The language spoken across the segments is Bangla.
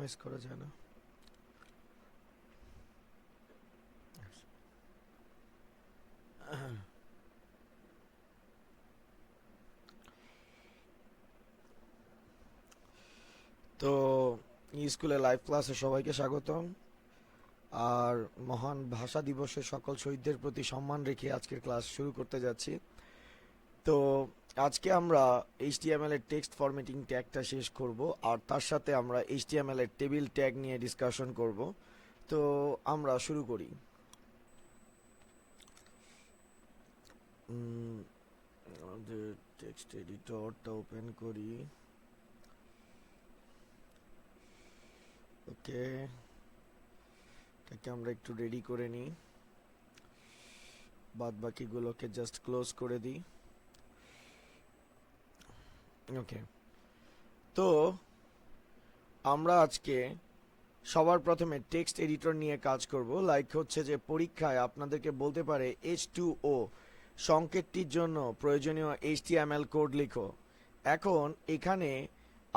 মিনিমাইজ করা যায় না? তো স্কুলে লাইভ ক্লাসে সবাইকে স্বাগতম। আর মহান ভাষা দিবসে সকল শহীদদের প্রতি সম্মান রেখে আজকের ক্লাস শুরু করতে যাচ্ছি। তো আজকে আমরা এইচটিএমএল এর টেক্সট ফরম্যাটিং ট্যাগটা শেষ করব, আর তার সাথে আমরা এইচটিএমএল এর টেবিল ট্যাগ নিয়ে ডিসকাশন করব। তো আমরা শুরু করি। আমাদের টেক্সট এডিটরটা ওপেন করি। ওকে, এটাকে আমরা একটু রেডি করে নিই, বাদ বাকিগুলোকে জাস্ট ক্লোজ করে দিই। ওকে, তো আমরা আজকে সবার প্রথমে টেক্সট এডিটর নিয়ে কাজ করব। লাইক হচ্ছে যে পরীক্ষায় আপনাদেরকে বলতে পারে H2O সংকেতটির জন্য প্রয়োজনীয় HTML কোড লিখো। এখন এখানে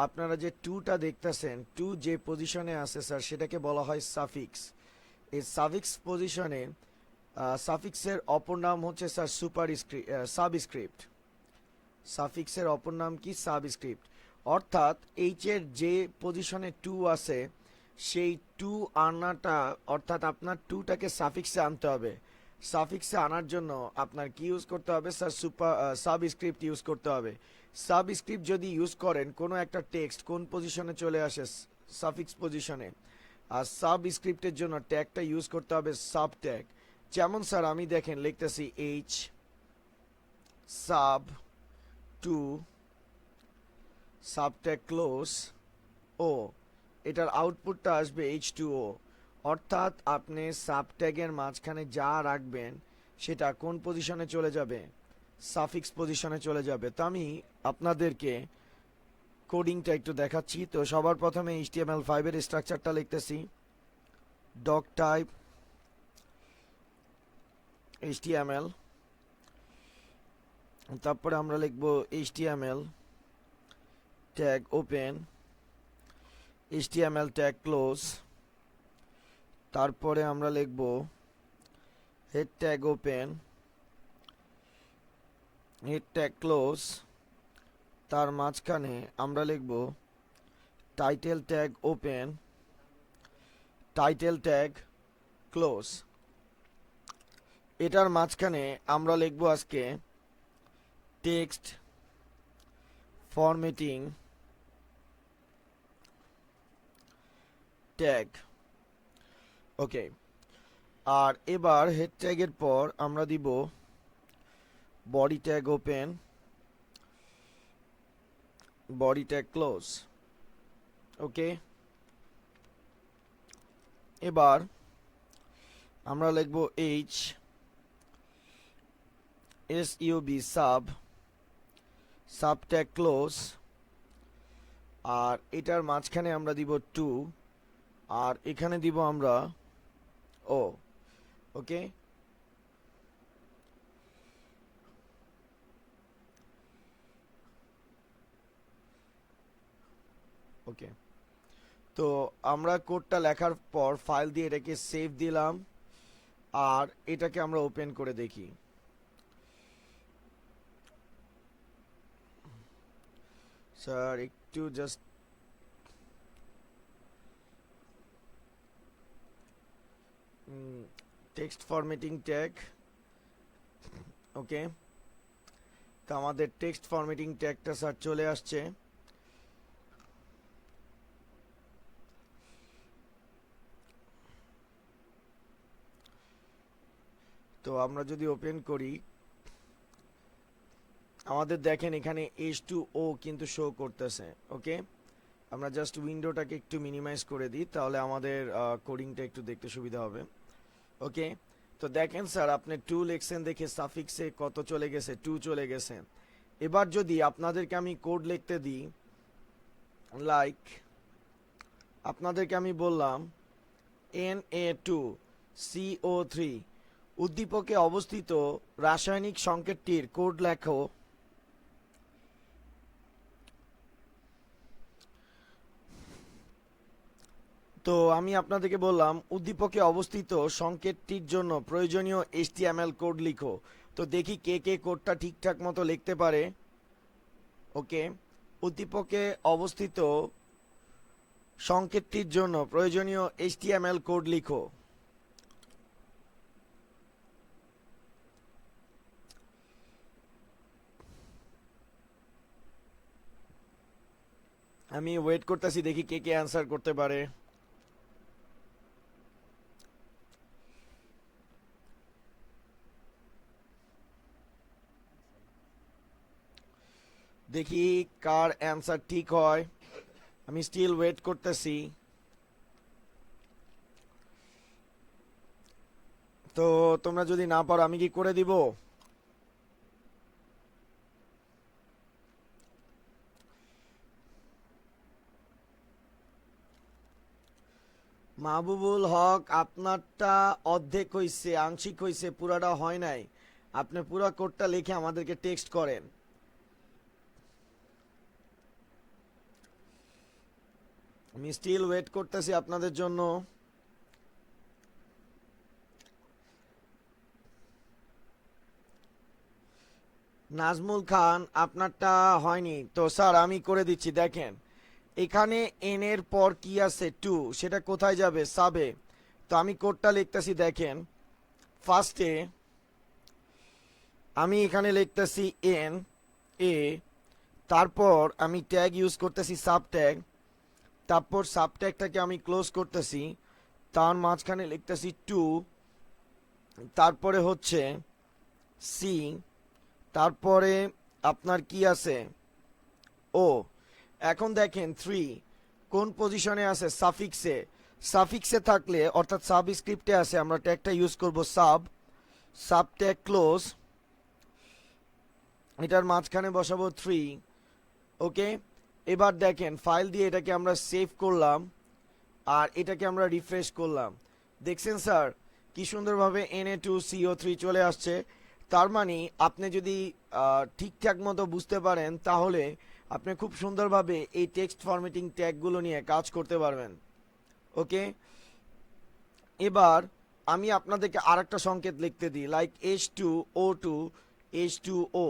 আপনারা যে টুটা দেখতেছেন, টু যে পজিশনে আছে স্যার, সেটাকে বলা হয় সাফিক্স। এই সাফিক্স পজিশনে সাফিক্সের অপর নাম হচ্ছে স্যার সাবস্ক্রিপ্ট। সাফিক্সের অপর নাম কি? সাবস্ক্রিপ্ট। অর্থাৎ এইচ এর যে পজিশনে টু আছে, সেই টু আনাটা, অর্থাৎ আপনার টুটাকে সাফিক্সে আনতে হবে। সাফিক্সে আনার জন্য আপনার কি ইউজ করতে হবে স্যার? সাবস্ক্রিপ্ট ইউজ করতে হবে। সাবস্ক্রিপ্ট যদি ইউজ করেন, কোনো একটা টেক্সট কোন পজিশনে চলে আসে? সাফিক্স পজিশনে। আর সাবস্ক্রিপ্টের জন্য ট্যাগটা ইউজ করতে হবে সাব ট্যাগ। যেমন স্যার আমি দেখেন লিখতেছি এইচ সাব টু সাবট্যাগ ক্লোজ ও, এটার আউটপুটটা আসবে H2O। অর্থাৎ আপনি সাবট্যাগের মাঝখানে যা রাখবেন সেটা কোন পজিশনে চলে যাবে? সাফিক্স পজিশনে চলে যাবে। তো আমি আপনাদেরকে কোডিংটা একটু দেখাচ্ছি। তো সবার প্রথমে HTML5 এর স্ট্রাকচারটা লিখতেছি, ডক টাইপ HTML, তারপরে আমরা লিখব HTML tag open, HTML tag close, তারপরে আমরা লিখব head tag open, head tag close, তার মাঝখানে আমরা লিখব title tag open, title tag close. এটার মাঝখানে আমরা লিখব আজকে টেক্সট ফরম্যাটিং ট্যাগ। ওকে, আর এবার হেড ট্যাগের পর আমরা দিব body tag open, body tag close. Okay, এবার আমরা লিখব H SUB sub, sub tag close, আর এটার মাঝখানে আমরা দিব টু, আর এখানে দিব আমরা ও। ওকে, ওকে, তো আমরা কোডটা লেখার পর ফাইল দিয়ে এটাকে সেভ দিলাম, আর এটাকে আমরা ওপেন করে দেখি। স্যার একটু জাস্ট টেক্সট ফরম্যাটিং ট্যাগ। ওকে, তো আমাদের টেক্সট ফরম্যাটিং ট্যাগটা স্যার চলে আসছে। তো আমরা যদি ওপেন করি, আমাদের দেখেন এখানে H2O কিন্তু শো করতেছে। ওকে, আমরা জাস্ট উইন্ডোটাকে একটু মিনিমাইজ করে দিই, তাহলে আমাদের কোডিংটা একটু দেখতে সুবিধা হবে। ওকে, তো দেখেন স্যার আপনি টু লিখছেন দেখে সাফিক্সে কত চলে গেছে? টু চলে গেছে। এবার যদি আপনাদেরকে আমি কোড লিখতে দিই, লাইক আপনাদেরকে আমি বললাম Na2CO3 উদ্দীপকে অবস্থিত রাসায়নিক সংকেতটির কোড লেখো। তো আমি আপনাদেরকে বললাম উদ্দীপকে অবস্থিত সংকেতটির জন্য প্রয়োজনীয় HTML কোড লিখো। তো দেখি কে কে কোডটা ঠিকঠাক মতো লিখতে পারে। ওকে, উদ্দীপকে অবস্থিত সংকেতটির জন্য প্রয়োজনীয় HTML কোড লিখো। আমি ওয়েট করতেছি, দেখি কে কে অ্যান্সার করতে পারে। দেখি কার অ্যান্সার ঠিক হয়। আমি স্টিল ওয়েট করতেছি। তো তোমরা যদি না পারো আমি কি করে দিব? মাহবুবুল হক, আপনারটা অর্ধেক হইছে, আংশিক হইছে, পুরাটা হয় নাই। আপনি পুরা কোডটা লিখে আমাদেরকে টেক্সট করেন। আমি স্টিল ওয়েট করতেছি আপনাদের জন্য। নাজমুল খান, আপনারটা হয়নি তো স্যার, আমি করে দিচ্ছি। দেখেন এখানে এন এর পর কি আছে, টু, সেটা কোথায় যাবে? সাবে। তো আমি কোডটা লিখতেছি, দেখেন ফার্স্টে আমি এখানে লিখতেছি এন এ, তারপর আমি ট্যাগ ইউজ করতেছি সাব ট্যাগ, তারপর সাব ট্যাগটাকে আমি ক্লোজ করতেছি, তার মাঝখানে লিখতেছি টু, তারপরে হচ্ছে সি, তারপরে আপনার কি আছে ও। এখন দেখেন থ্রি কোন পজিশনে আছে? সাফিক্সে। সাফিক্সে থাকলে অর্থাৎ সাব স্ক্রিপ্টে আছে, আমরা ট্যাগটা ইউজ করব সাব, সাব ট্যাগ ক্লোজ, এটার মাঝখানে বসাবো থ্রি। ওকে, এবার দেখেন ফাইল দিয়ে এটাকে আমরা সেভ করলাম আর এটাকে আমরা রিফ্রেশ করলাম। দেখছেন স্যার কি সুন্দরভাবে Na2CO3 চলে আসছে। তার মানে আপনি যদি ঠিকঠাক মতো বুঝতে পারেন তাহলে আপনি খুব সুন্দরভাবে এই টেক্সট ফরম্যাটিং ট্যাগগুলো নিয়ে কাজ করতে পারবেন। ওকে, এবার আমি আপনাদেরকে আরেকটা সংকেত লিখতে দিই, like H2O2 H2O।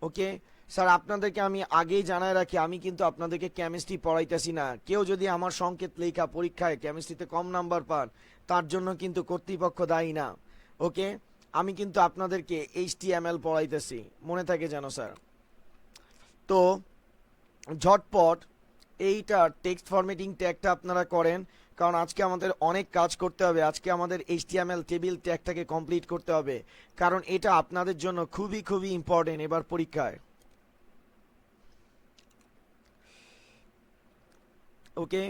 Okay sir, আপনাদেরকে আমি আগেই জানায় রাখি, আমি কিন্তু আপনাদেরকে কেমিস্ট্রি পড়াইতেছি না। কেউ যদি আমার সংকেত লেখা পরীক্ষায় কেমিস্ট্রিতে কম নাম্বার পান, তার জন্য কিন্তু কর্তৃপক্ষ দায়ী না। ওকে, আমি কিন্তু আপনাদেরকে HTML পড়াইতেছি, মনে থাকে যেন স্যার। তো ঝটপট এইটা টেক্সট ফরম্যাটিং ট্যাগটা আপনারা করেন, কারণ আজকে আমাদের অনেক কাজ করতে হবে। আজকে আমাদের HTML টেবিল ট্যাগটাকে কমপ্লিট করতে হবে, কারণ এটা আপনাদের জন্য খুবই খুবই ইম্পর্টেন্ট এবার পরীক্ষায়। ওকে,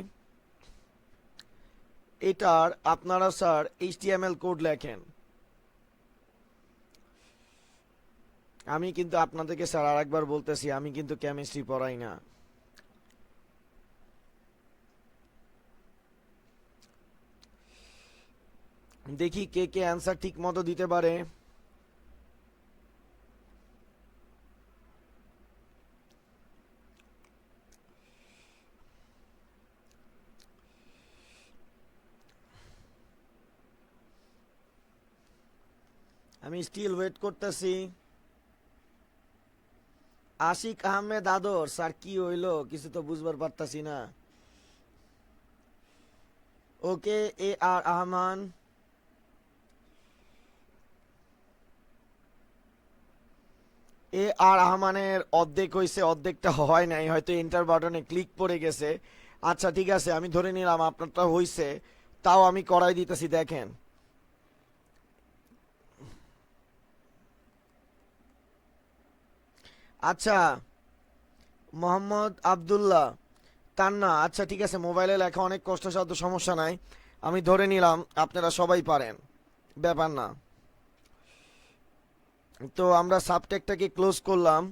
এটার আপনারা স্যার HTML কোড লেখেন। আমি কিন্তু আপনাদেরকে স্যার আরেকবার বলতেছি, আমি কিন্তু কেমিস্ট্রি পড়াই না। দেখি কে কে অ্যান্সার ঠিক মতো দিতে পারে। আমি স্টিল ওয়েট করতেছি। আশিক আহমেদ আদর, স্যার কি হইলো কিছু তো বুঝবার পারতাছি না। ওকে, আর আহমান, আর আহমানের অর্ধেক হয়েছে, অর্ধেকটা হয় নাই, হয়তো এন্টার বাটনে ক্লিক পড়ে গেছে। আচ্ছা ঠিক আছে, আমি ধরে নিলাম আপনারটা হয়েছে, তাও আমি করাই দিতেছি। দেখেন আচ্ছা, মোহাম্মদ আবদুল্লাহ, তার না, আচ্ছা ঠিক আছে, মোবাইলে লেখা অনেক কষ্টসাধ্য, সমস্যা নাই, আমি ধরে নিলাম আপনারা সবাই পারেন, ব্যাপার না। তো আমরা সাবটেক্টটাকে ক্লোজ করলাম,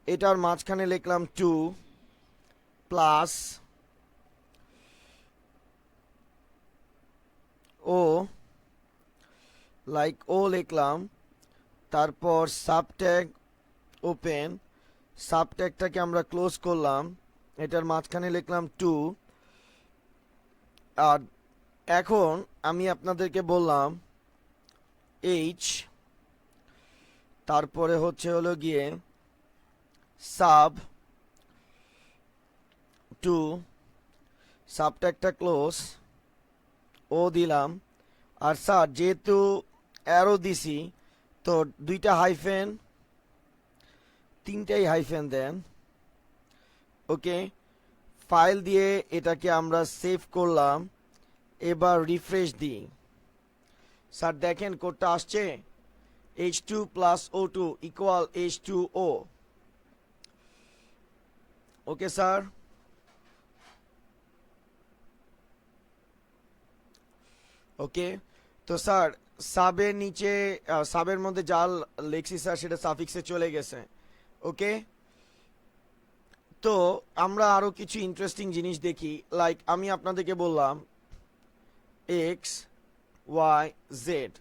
এটার মাঝখানে লিখলাম টু প্লাস ও, লাইক ও লিখলাম, তারপর সাবট্যাগ ওপেন, সাবট্যাগটাকে আমরা ক্লোজ করলাম, এটার মাঝখানে লিখলাম টু, আর এখন আমি আপনাদেরকে বললাম এইচ, তারপরে হলো গিয়ে সাব টু, সাবট্যাগটা ক্লোজ, ও দিলাম। আর স্যার যেহেতু অ্যারো দিছি, তো দুইটা হাইফেন, তিনটাই হাইফেন দেন। ওকে, ফাইল দিয়ে এটাকে আমরা সেভ করলাম। এবার রিফ্রেশ দিই। স্যার দেখেন কোডটা আসছে, H2 plus O2 equal H2O। Okay sir, okay. তো স্যার সাবের নিচে, সাবের মধ্যে যা লিখছি স্যার সেটা সাফিক্সে চলে গেছে। ওকে, তো আমরা আরো কিছু ইন্টারেস্টিং জিনিস দেখি। লাইক আমি আপনাদেরকে বললাম এক্স ওয়াই জেড,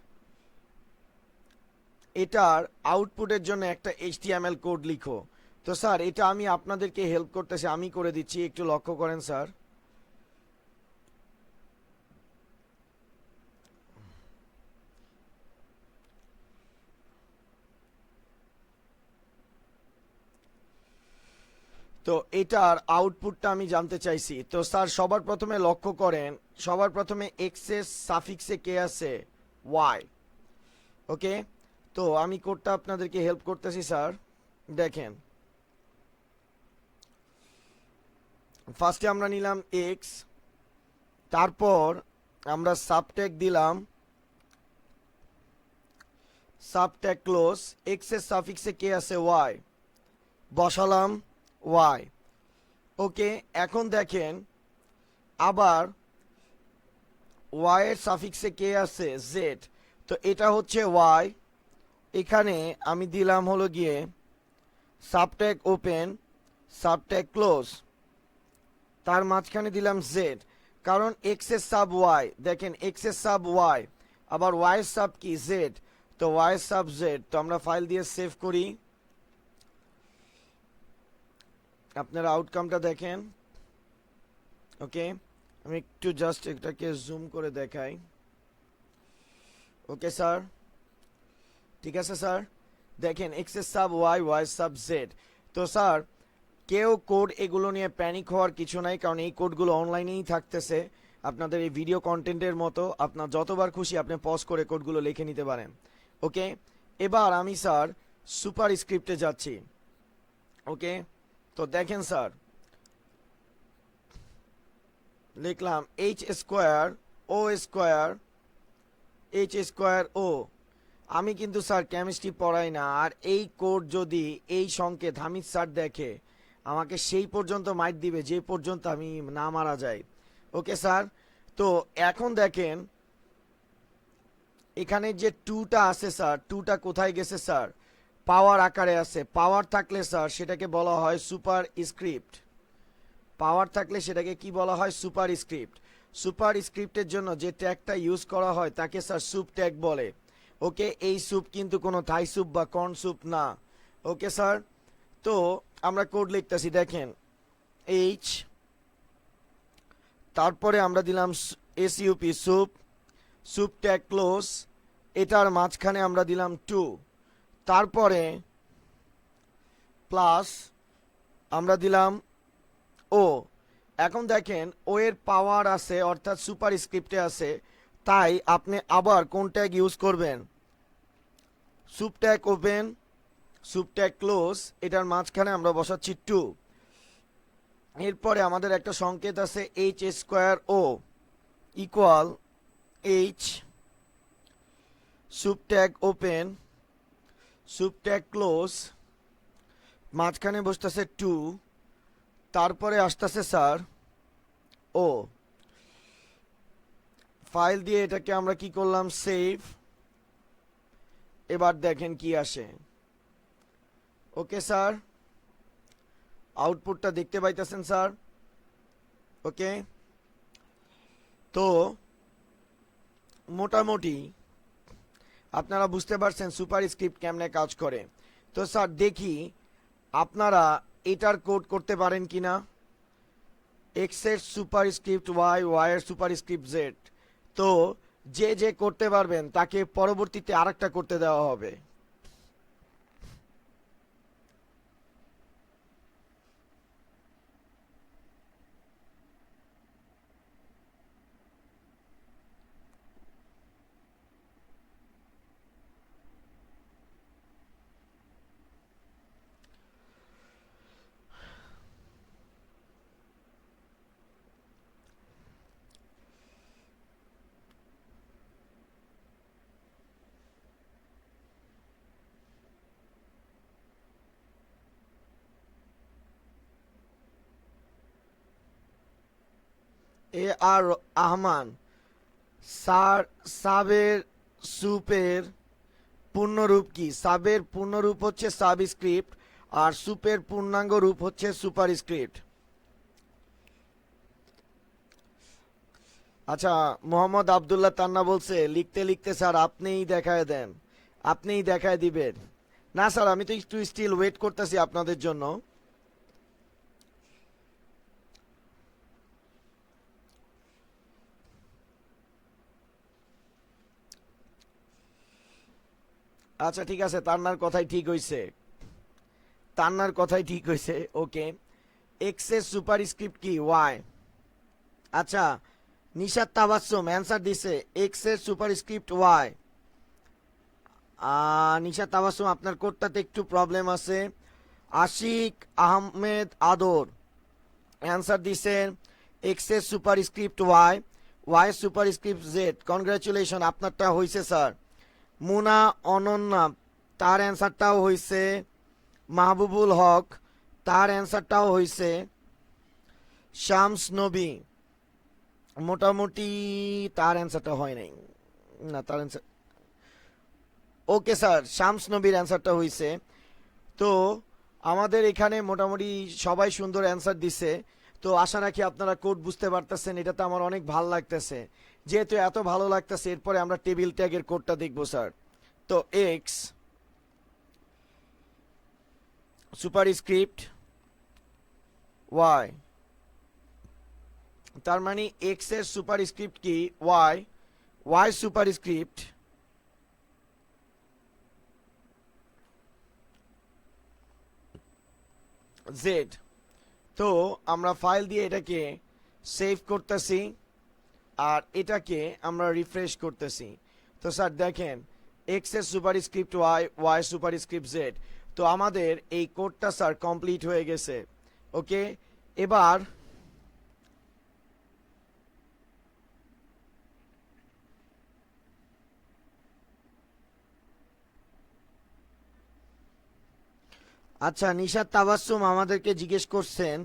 এটার আউটপুটের জন্য একটা HTML কোড লিখো। তো স্যার এটা আমি আপনাদেরকে হেল্প করতেছি, আমি করে দিচ্ছি, একটু লক্ষ্য করেন স্যার। তো এটার আউটপুটটা আমি জানতে চাইছি। তো স্যার সবার প্রথমে লক্ষ্য করেন, সবার প্রথমে এক্স এর সাফিক্সে কে আছে, ওয়াই। ওকে, তো আমি কোডটা আপনাদেরকে হেল্প করতেছি স্যার। দেখেন, ফার্স্টে আমরা নিলাম এক্স, তারপর আমরা সাবট্যাগ দিলাম, সাবট্যাগ ক্লোজ, এক্স এর সাফিক্সে কে আছে, ওয়াই, বসালাম ওয়াই। ওকে, এখন দেখেন আবার ওয়াই এর সাফিক্সে কে আছে, জেড। তো এটা হচ্ছে ওয়াই, এখানে আমি দিলাম হলো গিয়ে সাবট্যাগ ওপেন, সাবট্যাগ ক্লোজ, তার মাঝখানে দিলাম জেড, কারণ এক্স এর সাব ওয়াই। দেখেন এক্স এর সাব ওয়াই, আবার ওয়াই এর সাব কি, জেড। তো ওয়াই এর সাব জেড। তো আমরা ফাইল দিয়ে সেভ করি। আপনারা আউটকামটা দেখেন। ওকে, আমি একটু জাস্ট এটাকে জুম করে দেখাই। ওকে স্যার, ঠিক আছে স্যার। দেখেন এক্স এর sub y, y sub z. তো স্যার কেউ কোড এগুলো নিয়ে প্যানিক হওয়ার কিছু নাই, কারণ এই কোডগুলো অনলাইনেই থাকতেছে আপনাদের এই ভিডিও কন্টেন্টের মতো। আপনার যতবার খুশি আপনি পজ করে কোডগুলো লিখে নিতে পারেন। ওকে, এবার আমি স্যার সুপার স্ক্রিপ্টে যাচ্ছি। ওকে, তো দেখেন স্যার লিখলাম এইচ স্কোয়ার ও স্কোয়ার, এইচ স্কোয়ার ও। আমি কিন্তু স্যার কেমিস্ট্রি পড়াই না, আর এই কোড যদি এই সংকেত হামিদ স্যার দেখে আমাকে সেই পর্যন্ত মাইট দিবে যে পর্যন্ত আমি না মারা যাই। ওকে স্যার, তো এখন দেখেন এখানে যে টুটা আছে স্যার, টুটা কোথায় গেছে স্যার, পাওয়ার আকারে আছে। পাওয়ার থাকলে স্যার সেটাকে বলা হয় সুপার স্ক্রিপ্ট। পাওয়ার থাকলে সেটাকে কি বলা হয়, সুপার স্ক্রিপ্ট। সুপার স্ক্রিপ্টের জন্য যে ট্যাগটা ইউজ করা হয় তাকে স্যার সুপ ট্যাগ বলে। ওকে, এই স্যুপ কিন্তু কোনো থাই স্যুপ বা কর্ন স্যুপ না। ওকে স্যার, তো আমরা কোড লিখতেছি। দেখেন এইচ, তারপরে আমরা দিলাম SUP soup, soup tag close, এটার মাঝখানে আমরা দিলাম টু, তারপরে প্লাস আমরা দিলাম ও। এখন দেখেন ও এর পাওয়ার আছে, অর্থাৎ সুপার স্ক্রিপ্টে আছে, তাই আপনি আবার কোন ট্যাগ ইউজ করবেন, soup tag open, sup tag close, এটার মাঝখানে আমরা বসাচ্ছি টু। এরপরে আমাদের একটা সংকেত আছে H square O equal H, sup tag open, sup tag close, মাঝখানে বসতেছে টু, তারপরে আসতেছে স্যার ও। ফাইল দিয়ে এটাকে আমরা কি করলাম, সেভ। এবার দেখেন কি আসে। ওকে স্যার, আউটপুটটা দেখতে পাইতেছেন স্যার। ওকে, তো মোটামুটি আপনারা বুঝতে পারছেন সুপার স্ক্রিপ্ট কেমনে কাজ করে। তো স্যার দেখি আপনারা এটার কোড করতে পারেন কিনা। এক্স এর সুপারস্ক্রিপ্ট ওয়াই, ওয়াই এর সুপারস্ক্রিপ্ট জেড। তো যে যে করতে পারবেন তাকে পরবর্তীতে আরেকটা করতে দেওয়া হবে। এ আর আহমান স্যার, সাবের সুপের পূর্ণরূপ কি? সাবের পূর্ণরূপ হচ্ছে সাবস্ক্রিপ্ট, আর সুপের পূর্ণাঙ্গ রূপ হচ্ছে সুপারস্ক্রিপ্ট। আচ্ছা, মোহাম্মদ আবদুল্লাহ তান্না বলছে লিখতে লিখতে স্যার আপনিই দেখায় দেন, আপনিই দেখায় দিবেন। না স্যার, আমি তো একটু স্টিল ওয়েট করতেছি আপনাদের জন্য। আচ্ছা ঠিক আছে, তান্নার কথাই ঠিক হইছে, তান্নার কথাই ঠিক হইছে। ওকে, এক্স এর সুপারস্ক্রিপ্ট কি? ওয়াই। আচ্ছা, নিশাত তাবাসসুম অ্যান্সার দিছে এক্স এর সুপারস্ক্রিপ্ট ওয়াই। নিশাত তাবাসসুম, আপনার কোডটাতে একটু প্রবলেম আছে। আশিক আহমেদ আদর অ্যান্সার দিছেন এক্স এর superscript y, y superscript z. Congratulation, আপনারটা হইছে স্যার। মুনা অনন্যা, তার অ্যান্সারটাও হইছে। মাহবুবুল হক, তার অ্যান্সারটাও হইছে। শামস নবী, মোটামুটি তার অ্যান্সারটা হয় নাই। না, তার অ্যান্সার ওকে স্যার, শামস নবীর অ্যান্সারটা হইছে। তো আমাদের এখানে মোটামুটি সবাই সুন্দর অ্যান্সার দিছে। তো আশা রাখি আপনারা কোড বুঝতে পারতেছেন, এটাতে আমার অনেক ভালো লাগতেছে। যেহেতু এত ভালো লাগতেছে, এরপরে আমরা টেবিল ট্যাগের কোডটা দেখবো স্যার। তো এক্স সুপারস্ক্রিপ্ট ওয়াই, তার মানে এক্স এর সুপারস্ক্রিপ্ট কি? Y, y superscript z. তো আমরা ফাইল দিয়ে এটাকে সেভ করতেছি, আর এটাকে আমরা রিফ্রেশ করতেছি। তো স্যার দেখেন, এক্স এর superscript y, y superscript z. তো আমাদের এই কোডটা স্যার কমপ্লিট হয়ে গেছে। ওকে, এবার আচ্ছা, নিশাত তাবাসসুম আমাদেরকে জিজ্ঞেস করছেন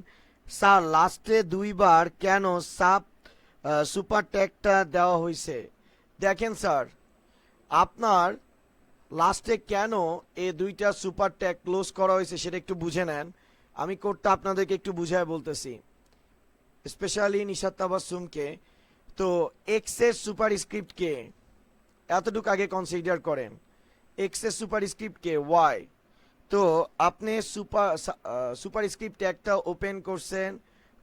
স্যার লাস্টে দুইবার কেন সাব সুপার ট্যাগটা দেওয়া হয়েছে। দেখেন স্যার, আপনার লাস্টে কেন এই দুইটা সুপার ট্যাগ ক্লোজ করা হয়েছে সেটা একটু বুঝে নেন। আমি কোডটা আপনাদেরকে একটু বুঝায় বলতেছি, স্পেশালি নিশাত তাবাসসুমকে। তো এক্স এর সুপার স্ক্রিপ্টকে এতটুকু আগে কনসিডার করেন, এক্স এর সুপার স্ক্রিপ্টকে ওয়াই। তো আপনি সুপার স্ক্রিপ্ট ট্যাগটা ওপেন করছেন,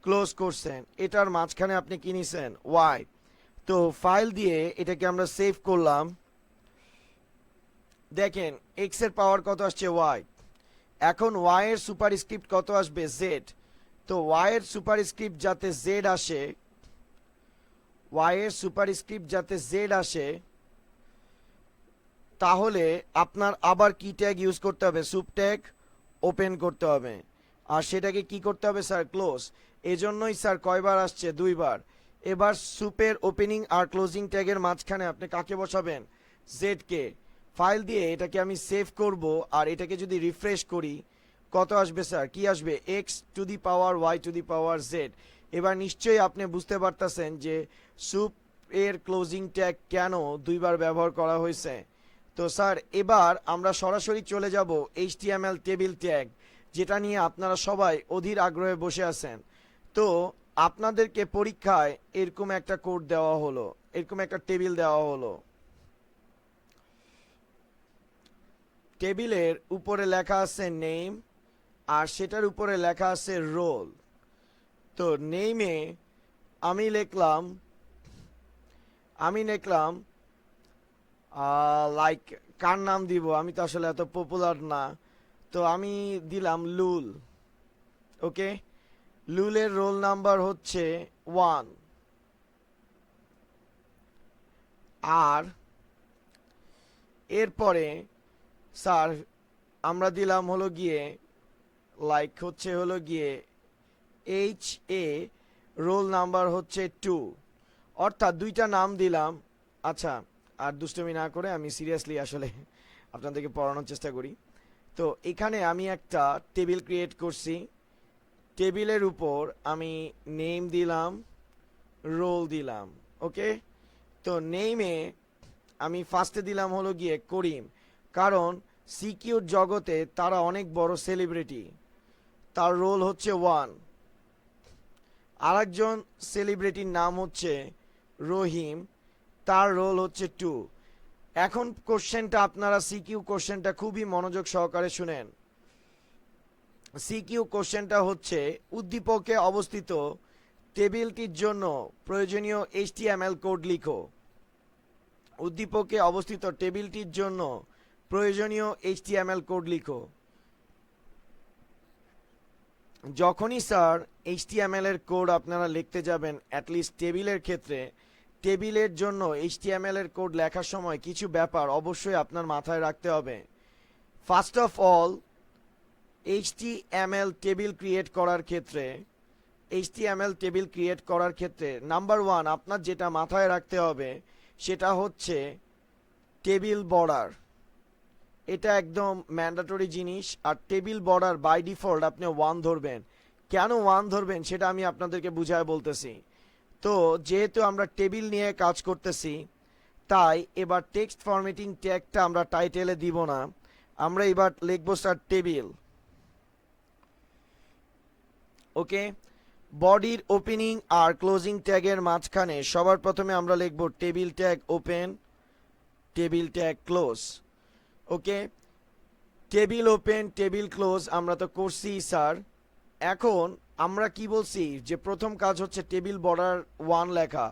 ক্লোজ করছেন, এটার মাঝখানে আপনি কি নিছেন? ওয়াই। তো ফাইল দিয়ে এটাকে আমরা সেভ করলাম। দেখেন এক্স এর পাওয়ার কত আসছে? ওয়াই। এখন ওয়াই এর সুপার স্ক্রিপ্ট কত আসবে? জেড। তো ওয়াই এর সুপার স্ক্রিপ্ট যাতে জেড আসে, ওয়াই এর সুপার স্ক্রিপ্ট যাতে জেড আসে, তাহলে আপনার আবার কি ট্যাগ ইউজ করতে হবে? সুপ ট্যাগ ওপেন করতে হবে, আর সেটাকে কি করতে হবে স্যার? ক্লোজ। এজন্যই স্যার কয়বার আসছে? দুইবার। এবার সুপের ওপেনিং আর ক্লোজিং ট্যাগের মাঝখানে আপনি কাকে বসাবেন? জেড কে। ফাইল দিয়ে এটাকে আমি সেভ করব, আর এটাকে যদি রিফ্রেশ করি কত আসবে স্যার? কি আসবে? X to the power y to the power z. এবার নিশ্চয়ই আপনি বুঝতে পারতেছেন যে সুপ এর ক্লোজিং ট্যাগ কেন দুইবার ব্যবহার করা হয়েছে। তো স্যার এবার আমরা সরাসরি চলে যাব এইচটিএমএল টেবিল ট্যাগ, যেটা নিয়ে আপনারা সবাই অধীর আগ্রহে বসে আছেন। তো আপনাদেরকে পরীক্ষায় এরকম একটা কোড দেওয়া হলো, এরকম একটা টেবিল দেওয়া হলো। টেবিলের উপরে লেখা আছে নেম, আর সেটার উপরে লেখা আছে রোল। তো নেইমে আমি লিখলাম লাইক কার নাম দিব, আমি তো আসলে এত পপুলার না, তো আমি দিলাম লুল। ওকে, লুলের রোল নাম্বার হচ্ছে 1। আর এরপরে স্যার আমরা দিলাম হলো গিয়ে এইচ এ, রোল নাম্বার হচ্ছে 2, অর্থাৎ দুইটা নাম দিলাম। আচ্ছা, আর দুষ্টমি না করে আমি সিরিয়াসলি আসলে আপনাদেরকে পড়ানোর চেষ্টা করি। তো এখানে আমি একটা টেবিল ক্রিয়েট করছি, টেবিলের উপর আমি নেম দিলাম, রোল দিলাম। ওকে, তো নেমে আমি ফার্স্টে দিলাম হলো গিয়ে করিম, কারণ সিকিউর জগতে তারা অনেক বড় সেলিব্রিটি, তার রোল হচ্ছে 1। আরেকজন সেলিব্রিটির নাম হচ্ছে রহিম, তার রোল হচ্ছে 2। এখন কোশ্চেনটা আপনারা সিকিউ কোশ্চেনটা খুবই মনোযোগ সহকারে শুনেন। সিকিউ কোশ্চেনটা হচ্ছে উদ্দীপকে অবস্থিত টেবিলটির জন্য প্রয়োজনীয় এইচটিএমএল কোড লিখো। উদ্দীপকে অবস্থিত টেবিলটির জন্য প্রয়োজনীয় এইচটিএমএল কোড লিখো। যখনই স্যার এইচটিএমএল এর কোড আপনারা লিখতে যাবেন, অ্যাটলিস্ট টেবিলের ক্ষেত্রে, টেবিলের জন্য এইচটিএমএল এর কোড লেখার সময় কিছু ব্যাপার অবশ্যই আপনার মাথায় রাখতে হবে। First of all, HTML table create করার ক্ষেত্রে নাম্বার 1 আপনার যেটা মাথায় রাখতে হবে সেটা হচ্ছে টেবিল বর্ডার। এটা একদম ম্যান্ডেটরি জিনিস। আর টেবিল বর্ডার বাই ডিফল্ট আপনি 1 ধরবেন। কেন 1 ধরবেন সেটা আমি আপনাদেরকে বুঝায় বলতেছি। তো যেহেতু আমরা টেবিল নিয়ে কাজ করতেছি, তাই এবার টেক্সট ফরম্যাটিং ট্যাগটা আমরা টাইটেলে দিব না, আমরা এবার লিখব স্যার টেবিল। ওকে, বডির ওপেনিং আর ক্লোজিং ট্যাগের মাঝখানে সবার প্রথমে আমরা লিখব table tag open, table tag close. Okay, table open, table close আমরা তো করছি স্যার। এখন আমরা কি বলছি যে প্রথম কাজ হচ্ছে টেবিল বর্ডার 1 লেখা,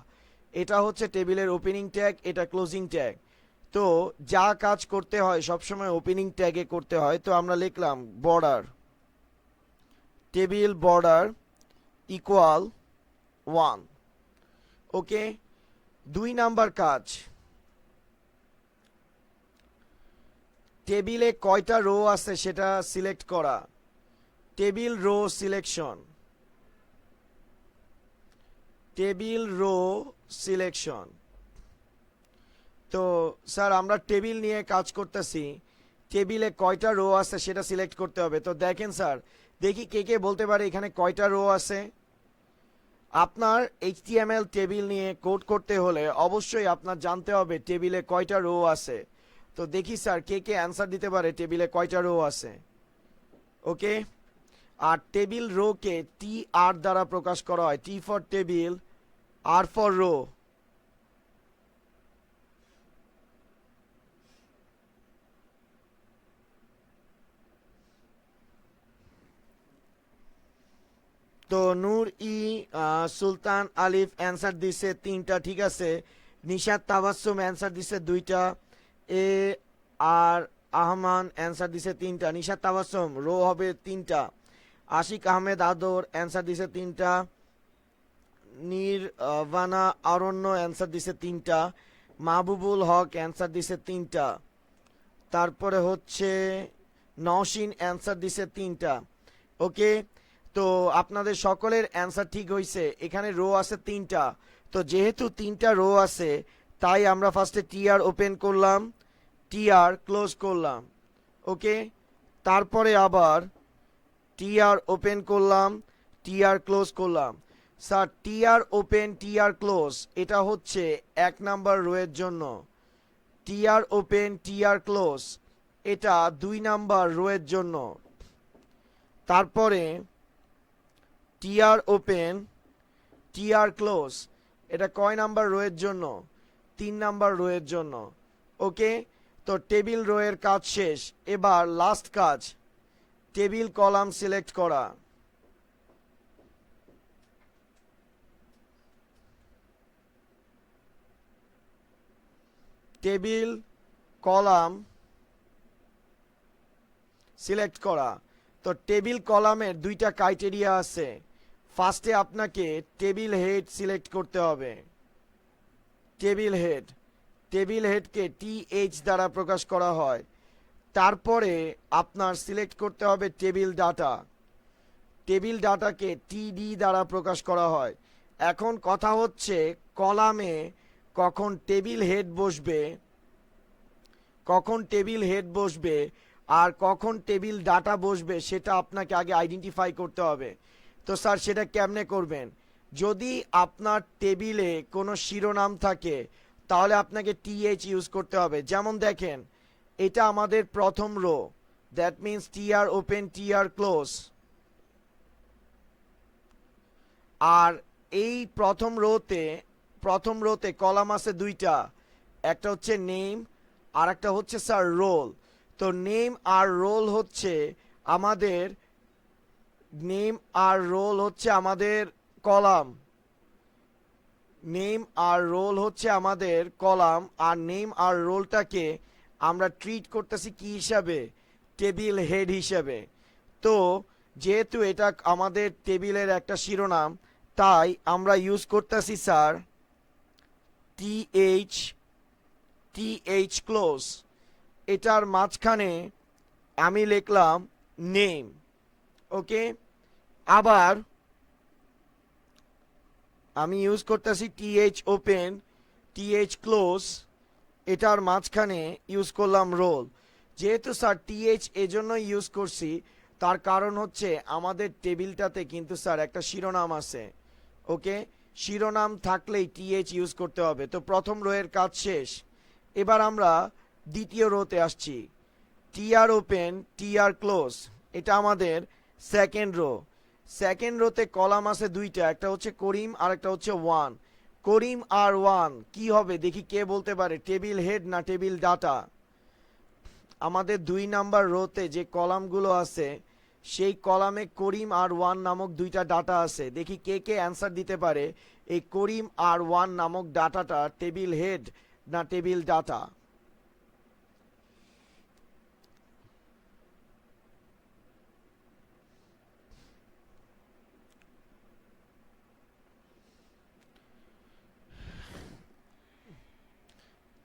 এটা হচ্ছে টেবিলের ওপেনিং ট্যাগ, এটা ক্লোজিং ট্যাগ। তো যা কাজ করতে হয় সবসময় ওপেনিং ট্যাগে করতে হয়। তো আমরা লিখলাম বর্ডার, টেবিল বর্ডার ইকুয়াল 1। ওকে, 2 নাম্বার কাজ, টেবিলে কয়টা রো আছে সেটা সিলেক্ট করা। Table row selection, table row selection. তো স্যার আমরা টেবিল নিয়ে কাজ করতেছি, টেবিলে কয়টা রো আছে সেটা সিলেক্ট করতে হবে। তো দেখেন স্যার, দেখি কে কে বলতে পারে এখানে কয়টা রো আছে। আপনার এইচটিএমএল টেবিল নিয়ে কোড করতে হলে অবশ্যই আপনার জানতে হবে টেবিলে কয়টা রো আছে। তো দেখি স্যার কে কে অ্যান্সার দিতে পারে টেবিলে কয়টা রো আছে। ওকে, আর টেবিল রো কে টি আর দ্বারা প্রকাশ করা হয়, টি ফর টেবিল, আর ফর রো। তো নূর ই সুলতান আলিফ অ্যান্সার দিছে 3টা, ঠিক আছে। নিশাত তাবাসসুম অ্যান্সার দিছে 2টা। এ আর আহমান অ্যান্সার দিছে 3টা, নিশাত তাবাসসুম রো হবে 3টা। আশিক আহমেদ আদর অ্যান্সার দিছে 3টা। নির্বাণা অরণ্য অ্যান্সার দিছে 3টা। মাহবুবুল হক অ্যান্সার দিছে 3টা। তারপরে হচ্ছে নওশিন অ্যান্সার দিছে 3টা। ওকে, তো আপনাদের সকলের অ্যান্সার ঠিক হয়েছে। এখানে রো আছে 3টা, তো যেহেতু 3টা রো আছে তাই আমরা ফার্স্টে টিআর ওপেন করলাম, টিআর ক্লোজ করলাম। ওকে, তারপরে আবার টিআর ওপেন করলাম, টিআর ক্লোজ করলাম। Sir TR open TR close এটা হচ্ছে 1 নাম্বার রোয়ের জন্য, টিআর ওপেন টিআর ক্লোজ এটা 2 নাম্বার রোয়ের জন্য। তারপরে টিআর ওপেন টিআর ক্লোজ এটা কয় নাম্বার রোয়ের জন্য? 3 নাম্বার রোয়ের জন্য। ওকে, তো টেবিল রোয়ের কাজ শেষ। এবার লাস্ট কাজ টেবিল কলাম সিলেক্ট করা। টেবিল কলাম সিলেক্ট করা। তো টেবিল কলামের দুইটা ক্রাইটেরিয়া আছে। ফার্স্টে আপনাকে টেবিল হেড সিলেক্ট করতে হবে। টেবিল হেড, টেবিল হেডকে TH দ্বারা প্রকাশ করা হয়। তারপরে আপনার সিলেক্ট করতে হবে টেবিল ডাটা। টেবিল ডাটাকে TD দ্বারা প্রকাশ করা হয়। এখন কথা হচ্ছে কলামে কখন টেবিল হেড বসবে, কখন টেবিল হেড বসবে আর কখন টেবিল ডাটা বসবে সেটা আপনাকে আগে আইডেন্টিফাই করতে হবে। তো স্যার সেটা কেমনে করবেন? যদি আপনার টেবিলে কোনো শিরোনাম থাকে তাহলে আপনাকে TH ইউজ করতে হবে। যেমন দেখেন এটা আমাদের প্রথম row, that means TR open TR close. আর এই প্রথম রোতে কলাম আছে দুইটা, একটা হচ্ছে নেম আর একটা হচ্ছে স্যার রোল। তো নেম আর রোল হচ্ছে আমাদের কলাম। নেম আর রোল হচ্ছে আমাদের কলাম, আর নেম আর রোলটাকে আমরা ট্রিট করতেছি কি হিসাবে? টেবিল হেড হিসাবে। তো যেহেতু এটা আমাদের টেবিলের একটা শিরোনাম, তাই আমরা ইউজ করতেছি স্যার TH ক্লোজ। এটার মাঝখানে আমি লিখলাম নেম। ওকে, আবার আমি ইউজ করতেছি TH ওপেন TH ক্লোজ, এটার মাঝখানে ইউজ করলাম রোল। যেহেতু স্যার TH এজন্য ইউজ করছি, তার কারণ হচ্ছে আমাদের টেবিলটাতে কিন্তু স্যার একটা শিরোনাম আছে। ওকে, শিরোনাম থাকলেই TH ইউজ করতে হবে। তো প্রথম রো এর কাজ শেষ। এবার আমরা দ্বিতীয় রোতে আসছি। TR ওপেন TR ক্লোজ, এটা আমাদের সেকেন্ড রো। সেকেন্ড রোতে কলাম আছে দুইটা, একটা হচ্ছে করিম আর একটা হচ্ছে ওয়ান। করিম আর ওয়ান কি হবে দেখি, কে বলতে পারে? টেবিল হেড না টেবিল ডাটা? আমাদের 2 নাম্বার রোতে যে কলামগুলো আছে সেই কলামে করিম আর ওয়ান নামক দুইটা ডাটা আছে। দেখি কে কে অ্যান্সার দিতে পারে এই করিম আর ওয়ান নামক ডাটাটা টেবিল হেড না টেবিল ডাটা?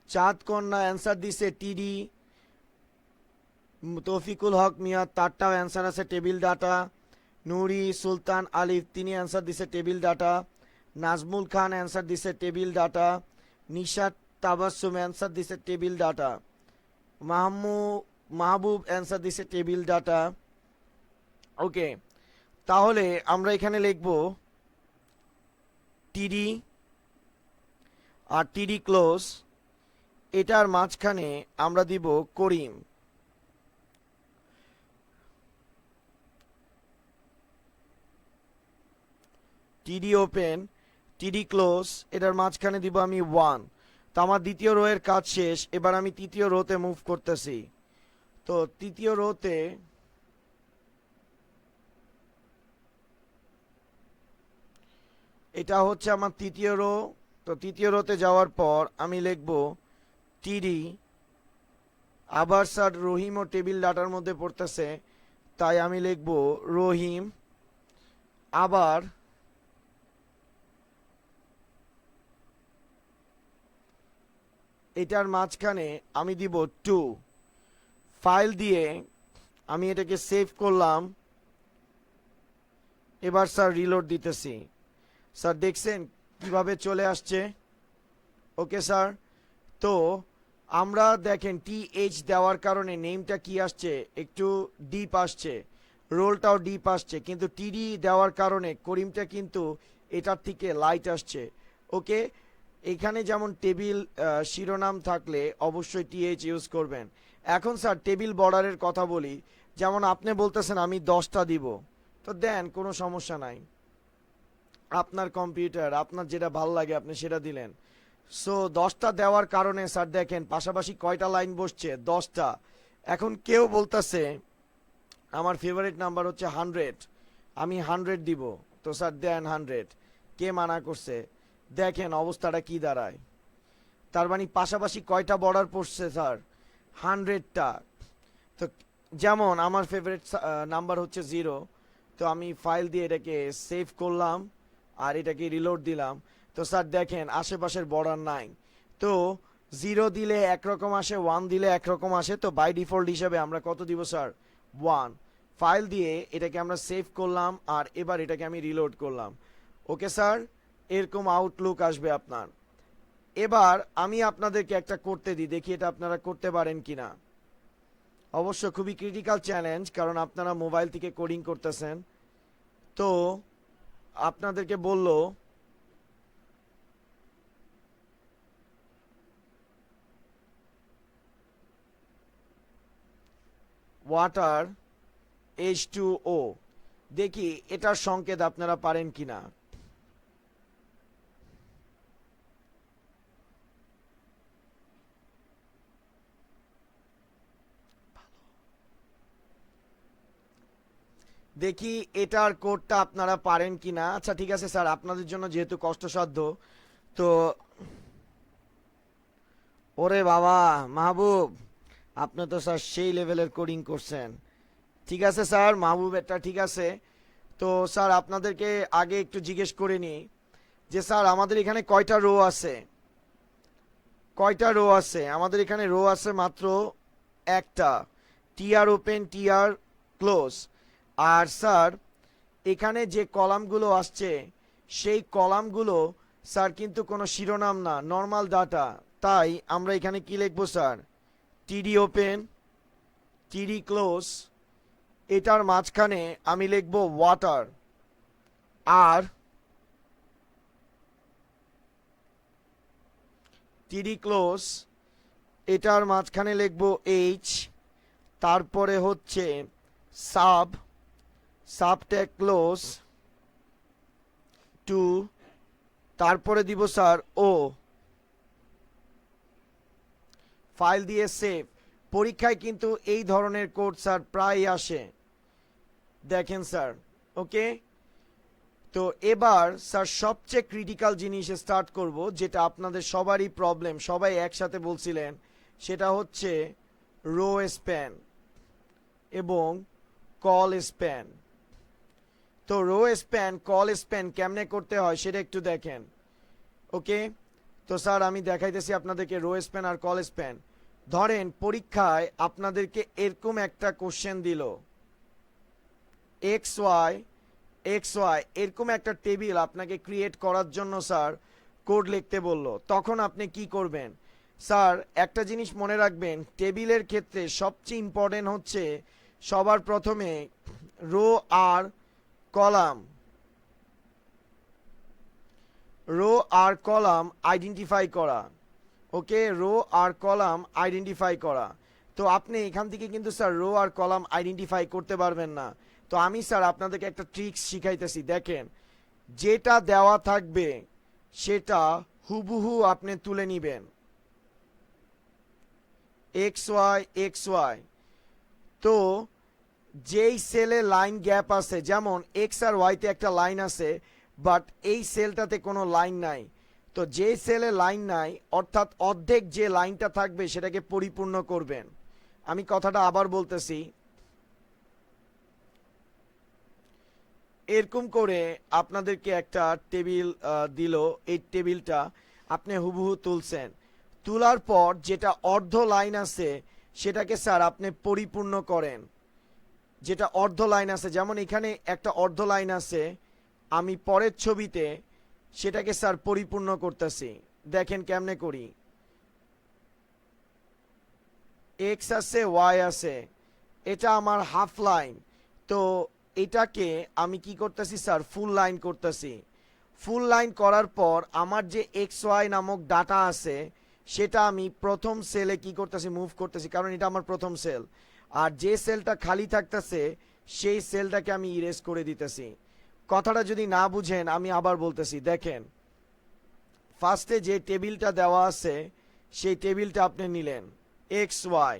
চাঁদ কন্যা অ্যান্সার দিছে TD। তৌফিকুল হক মিয়া তারটাও অ্যান্সার আছে টেবিল ডাটা। নুরি সুলতান আলিফ তিনি অ্যান্সার দিছে টেবিল ডাটা। নাজমুল খান অ্যান্সার দিছে table data. Nishat Tabassum answer দিছে টেবিল ডাটা। মাহবুব অ্যান্সার দিছে টেবিল ডাটা। ওকে, তাহলে আমরা এখানে লিখব TD আর TD ক্লোজ, এটার মাঝখানে আমরা দিব করিম। TD ওপেন TD ক্লোজ, এটার মাঝখানে দিব আমি ওয়ান। তো আমার দ্বিতীয় রো এর কাজ শেষ। এবার আমি তৃতীয় রোতে মুভ করতেছি। তো তৃতীয় রোতে এটা হচ্ছে আমার তৃতীয় রো। তো তৃতীয় রোতে যাওয়ার পর আমি লিখব TD। আবার স্যার রহিম ও টেবিল ডাটার মধ্যে পড়তেছে, তাই আমি লিখব রহিম। আবার এটার মাঝখানে আমি দিব 2। ফাইল দিয়ে আমি এটাকে সেভ করলাম। এবার স্যার রিলোড দিতেছি। স্যার দেখছেন কিভাবে চলে আসছে? ওকে স্যার, তো আমরা দেখেন TH দেওয়ার কারণে নেমটা কি আসছে, একটু ডিপ আসছে, রোলটাও ডিপ আসছে, কিন্তু TD দেওয়ার কারণে করিমটা কিন্তু এটার থেকে লাইট আসছে। ওকে, এখানে যেমন টেবিল শিরোনাম থাকলে অবশ্যই TH ইউজ করবেন। এখন স্যার টেবিল বর্ডারের কথা বলি। যেমন আপনি বলতেছেন আমি 10টা দিব, তো দেন, কোনো সমস্যা নাই। আপনার কম্পিউটার, আপনার যেটা ভাল লাগে আপনি সেটা দিলেন। সো 10টা দেওয়ার কারণে স্যার দেখেন পাশাপাশি কয়টা লাইন বসছে? 10টা। এখন কেউ বলতেছে আমার ফেভারিট নাম্বার হচ্ছে 100, আমি 100 দিব, তো স্যার দেন 100। কে মানা করছে? দেখেন অবস্থাটা কি দাঁড়ায়। তার মানে পাশাপাশি কয়টা বর্ডার পড়ছে স্যার? 100টা। তো যেমন আমার ফেভারিট নাম্বার হচ্ছে 0, তো আমি ফাইল দিয়ে এটাকে সেভ করলাম আর এটাকে রিলোড দিলাম। তো স্যার দেখেন আশেপাশের বর্ডার নাই। তো 0 দিলে একরকম আসে, 1 দিলে একরকম আসে। তো বাই ডিফল্ট হিসাবে আমরা কত দিব স্যার? 1। ফাইল দিয়ে এটাকে আমরা সেভ করলাম আর এবার এটাকে আমি রিলোড করলাম। ওকে স্যার, এরকম আউটলুক আসবে আপনার। এবার আমি আপনাদেরকে একটা করতে দিই, দেখি এটা আপনারা করতে পারেন কিনা। অবশ্য খুবই ক্রিটিক্যাল চ্যালেঞ্জ, কারণ আপনারা মোবাইল থেকে কোডিং করতেছেন। তো আপনাদেরকে বলল ওয়াটার H2O, দেখি এটার সংকেত আপনারা পারেন কিনা। দেখি এটার কোডটা আপনারা পারেন কিনা। আচ্ছা ঠিক আছে স্যার, আপনাদের জন্য যেহেতু কষ্টসাধ্য, তো ওরে বাবা মাহবুব, আপনি তো স্যার সেই লেভেলের কোডিং করছেন। ঠিক আছে স্যার, মাহবুব এটা ঠিক আছে। তো স্যার আপনাদেরকে আগে একটু জিজ্ঞেস করে নিই যে স্যার আমাদের এখানে কয়টা রো আছে? কয়টা রো আছে? আমাদের এখানে রো আছে মাত্র একটা, টিআর ওপেন টিআর ক্লোজ। আর স্যার এখানে যে কলামগুলো আসছে সেই কলামগুলো স্যার কিন্তু কোনো শিরোনাম না, নর্মাল ডাটা। তাই আমরা এখানে কি লিখবো স্যার? টিডি ওপেন টিডি ক্লোজ, এটার মাঝখানে আমি লিখবো ওয়াটার। আর টিডি ক্লোজ, এটার মাঝখানে লিখবো এইচ। তারপরে হচ্ছে সাব, সাবটেক ক্লোজ টু, তারপরে দিব স্যার ও। ফাইল দিয়ে সেভ। পরীক্ষায় কিন্তু এই ধরনের কোড স্যার প্রায় আসে, দেখেন স্যার। ওকে, তো এবার স্যার সবচেয়ে ক্রিটিক্যাল জিনিস স্টার্ট করব, যেটা আপনাদের সবারই প্রবলেম, সবাই একসাথে বলছিলেন, সেটা হচ্ছে রো স্প্যান এবং কল স্প্যান। তো রো স্প্যান কল স্প্যান কেমনে করতে হয় সেটা একটু দেখেন। ওকে, তো স্যার আমি দেখাইতেছি আপনাদেরকে রো স্প্যান আর কল স্প্যান। ধরেন পরীক্ষায় আপনাদেরকে এরকম একটা কোশ্চেন দিল, এক্স ওয়াই এরকম একটা টেবিল আপনাকে ক্রিয়েট করার জন্য স্যার কোড লিখতে বলল, তখন আপনি কি করবেন? স্যার একটা জিনিস মনে রাখবেন, টেবিলের ক্ষেত্রে সবচেয়ে ইম্পর্টেন্ট হচ্ছে সবার প্রথমে রো আর কলাম, রো আর কলাম আইডেন্টিফাই করা। ওকে, রো আর কলাম আইডেন্টিফাই করা। তো আপনি এখান থেকে কিন্তু স্যার রো আর কলাম আইডেন্টিফাই করতে পারবেন না। তো আমি স্যার আপনাদেরকে একটা ট্রিক্স শিখাইতেছি, দেখেন। যেটা দেওয়া থাকবে সেটা হুবহু আপনি তুলে নিবেন, এক্স ওয়াই। তো যেই সেলে লাইন গ্যাপ আছে, যেমন এক্স আর ওয়াইতে একটা লাইন আছে, বাট এই সেলটাতে কোনো লাইন নাই। তো যে সেলে লাইন নাই, অর্থাৎ অর্ধেক যে লাইনটা থাকবে সেটাকে পরিপূর্ণ করবেন। আমি কথাটা আবার বলতেছি, এরকম করে আপনাদেরকে একটা টেবিল দিল, এই টেবিলটা আপনি হুবহু তুলছেন। তোলার পর যেটা অর্ধ লাইন আছে সেটাকে স্যার আপনি পরিপূর্ণ করেন। যেটা অর্ধ লাইন আছে, যেমন এখানে একটা অর্ধ লাইন আছে, আমি পরের ছবিতে সেটাকে স্যার পরিপূর্ণ করতেছি। দেখেন কেমনে করি। এক্স আছে ওয়াই আছে, এটা আমার হাফ লাইন। তো এটাকে আমি কি করতেছি স্যার? ফুল লাইন করতেছি। ফুল লাইন করার পর আমার যে এক্স ওয়াই নামক ডাটা আছে সেটা আমি প্রথম সেলে কি করতেছি? মুভ করতেছি, কারণ এটা আমার প্রথম সেল। আর যে সেলটা খালি থাকতেছে সেই সেলটাকে আমি ইরেজ করে দিতেছি। কথাটা যদি না বুঝেন আমি আবার বলতেছি, দেখেন। ফার্স্টে যে টেবিলটা দেওয়া আছে সেই টেবিলটা আপনি নিলেন, এক্স ওয়াই।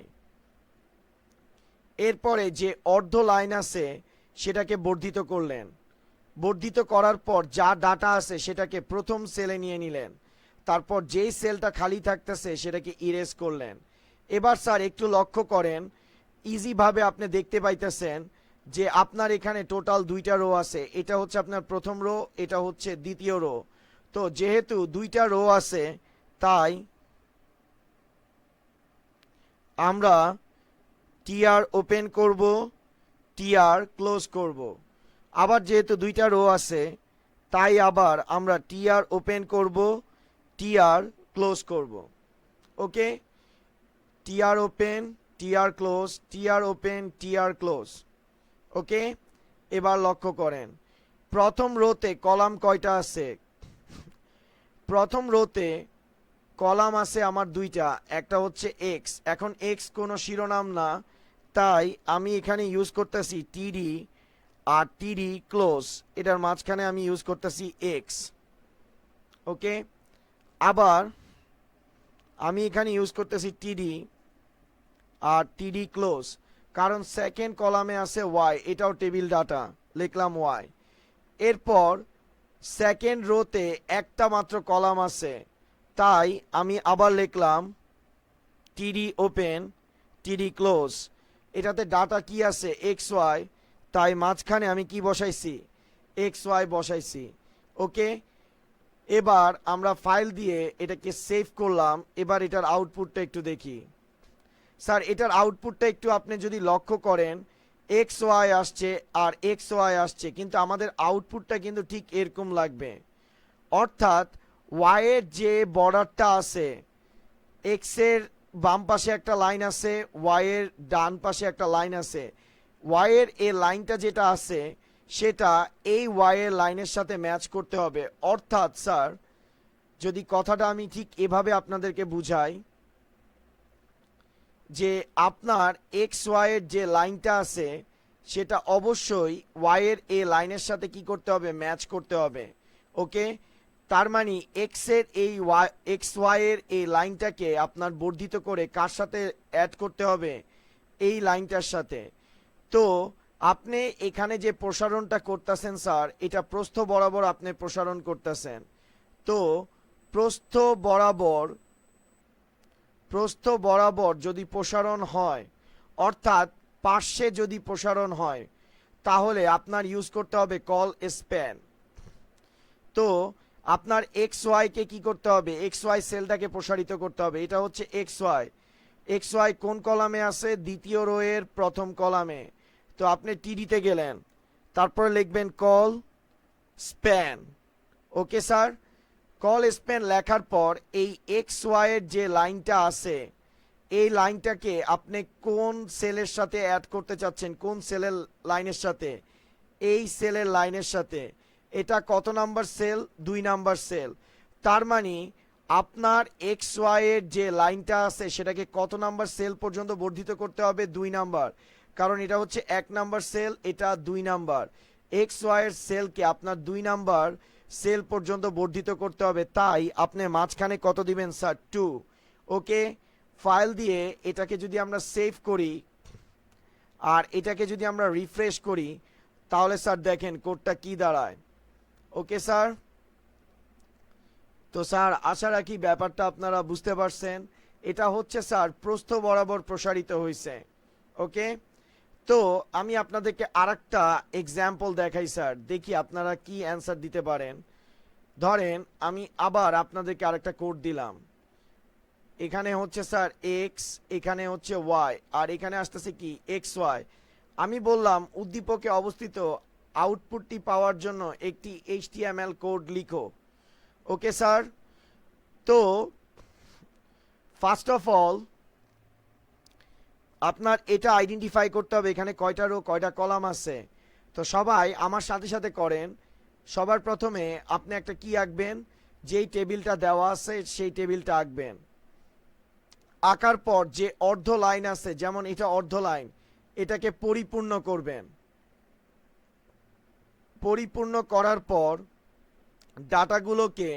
এরপরে যে অর্ধ লাইন আছে সেটাকে বর্ধিত করলেন। বর্ধিত করার পর যা ডাটা আছে সেটাকে প্রথম সেলে নিয়ে নিলেন। তারপর যেই সেলটা খালি থাকতেছে সেটাকে ইরেজ করলেন। এবার স্যার একটু লক্ষ্য করেন, ইজিভাবে আপনি দেখতে পাইতেছেন যে আপনার এখানে টোটাল দুইটা রো আছে। এটা হচ্ছে আপনার প্রথম রো, এটা হচ্ছে দ্বিতীয় রো। তো যেহেতু দুইটা রো আছে তাই আমরা টিআর ওপেন করব, টিআর ক্লোজ করব। আবার যেহেতু দুইটা রো আছে তাই আবার আমরা টিআর ওপেন করব, টিআর ক্লোজ করব। Okay, TR open, TR close, TR open, TR close. Okay, এবার লক্ষ্য করেন প্রথম রোতে কলাম কয়টা আছে। প্রথম রোতে কলাম আছে আমার দুইটা, একটা হচ্ছে এক্স। এখন এক্স কোনো শিরোনাম না, তাই আমি এখানে ইউজ করতেছি টিডি, আর টিডি ক্লোজ এটার মাঝখানে আমি ইউজ করতেছি এক্স। ওকে, আবার আমি এখানে ইউজ করতেছি টিডি আর টিডি ক্লোজ, কারণ সেকেন্ড কলামে আছে ওয়াই, এটাও টেবিল ডাটা, লিখলাম ওয়াই। এরপর সেকেন্ড রোতে একটা মাত্র কলাম আছে, তাই আমি আবার লিখলাম টিডি ওপেন, টিডি ক্লোজ। এটাতে ডাটা কি আছে এক্স ওয়াই, তাই মাঝখানে আমি কি বসাইছি এক্স ওয়াই বসাইছি। ওকে, এবার আমরা ফাইল দিয়ে এটাকে সেভ করলাম। এবার এটার আউটপুটটা একটু দেখি। স্যার এটার আউটপুটটা একটু আপনি যদি লক্ষ্য করেন, এক্স ওয়াই আসছে আর এক্স ওয়াই আসছে, কিন্তু আমাদের আউটপুটটা কিন্তু ঠিক এরকম লাগবে। অর্থাৎ ওয়াইয়ের যে বর্ডারটা আছে, এক্সের বাম পাশে একটা লাইন আছে, ওয়াইয়ের ডান পাশে একটা লাইন আছে। ওয়াইয়ের এই লাইনটা যেটা আছে সেটা এই ওয়াইয়ের লাইনের সাথে ম্যাচ করতে হবে। অর্থাৎ স্যার যদি কথাটা আমি ঠিক এভাবে আপনাদেরকে বুঝাই, যে আপনার এক্স ওয়াইয়ের যে লাইনটা আছে সেটা অবশ্যই ওয়াইয়ের এই লাইনের সাথে কি করতে হবে, ম্যাচ করতে হবে। ওকে, তার মানে এক্সের এই এক্স ওয়াইয়ের এই লাইনটাকে আপনার বর্ধিত করে কার সাথে অ্যাড করতে হবে, এই লাইনটার সাথে। তো আপনি এখানে যে প্রসারণটা করতেছেন স্যার, এটা প্রস্থ বরাবর আপনি প্রসারণ করতেছেন। তো প্রস্থ বরাবর যদি প্রসারণ হয়, অর্থাৎ পার্শ্বে যদি প্রসারণ হয়, তাহলে আপনার ইউজ করতে হবে কল স্প্যান। তো আপনার এক্স ওয়াইকে কি করতে হবে, এক্স ওয়াই সেলটাকে প্রসারিত করতে হবে। এটা হচ্ছে এক্স ওয়াই। এক্স ওয়াই কোন কলামে আছে, দ্বিতীয় রো এর প্রথম কলামে। তো আপনি টিডিতে গেলেন, তারপরে লিখবেন call span. Okay sir, call span লেখার পর এই এক্স ওয়াই এর যে লাইনটা আছে, এই লাইনটাকে আপনি কোন সেলের সাথে অ্যাড করতে চাচ্ছেন, কোন সেলের লাইনের সাথে, এই সেলের লাইনের সাথে। এটা কত নাম্বার সেল, 2 নাম্বার সেল। তার মানে আপনার এক্স ওয়াই এর যে লাইনটা আছে সেটাকে কত নাম্বার সেল পর্যন্ত বর্ধিত করতে হবে, 2 নাম্বার, কারণ এটা হচ্ছে 1 নাম্বার সেল, এটা 2 নাম্বার। এক্স ওয়াই এর সেলকে আপনার 2 নাম্বার সেল পর্যন্ত বর্ধিত করতে হবে, তাই আপনি মাঝখানে কত দিবেন স্যার, 2। ওকে, ফাইল দিয়ে এটাকে যদি আমরা সেভ করি আর এটাকে যদি আমরা রিফ্রেশ করি, তাহলে স্যার দেখেন কোডটা কি দাঁড়ায়। ওকে স্যার, তো স্যার আশা রাখি ব্যাপারটা আপনারা বুঝতে পারছেন। এটা হচ্ছে স্যার প্রস্থ বরাবর প্রসারিত হয়েছে। ওকে, তো আমি আপনাদেরকে আরেকটা এক্সাম্পল দেখাই স্যার, দেখি আপনারা কি অ্যান্সার দিতে পারেন। ধরেন আমি আবার আপনাদেরকে আরেকটা কোড দিলাম। এখানে হচ্ছে স্যার এক্স, এখানে হচ্ছে ওয়াই, আর এখানে আসতেছে কি এক্স ওয়াই। আমি বললাম উদ্দীপকে অবস্থিত আউটপুটটি পাওয়ার জন্য একটি এইচটিএমএল কোড লিখো। ওকে স্যার, তো ফার্স্ট অফ অল আপনার এটা আইডেন্টিফাই করতে হবে এখানে কয়টা রো কয়টা কলাম আছে। তো সবাই আমার সাথে সাথে করেন। সবার প্রথমে আপনি একটা কি আঁকবেন, যেই টেবিলটা দেওয়া আছে সেই টেবিলটা আঁকবেন। আঁকার পর যে অর্ধ লাইন আছে, যেমন এটা অর্ধ লাইন, এটাকে পরিপূর্ণ করবেন। পরিপূর্ণ করার পর ডাটাগুলোকে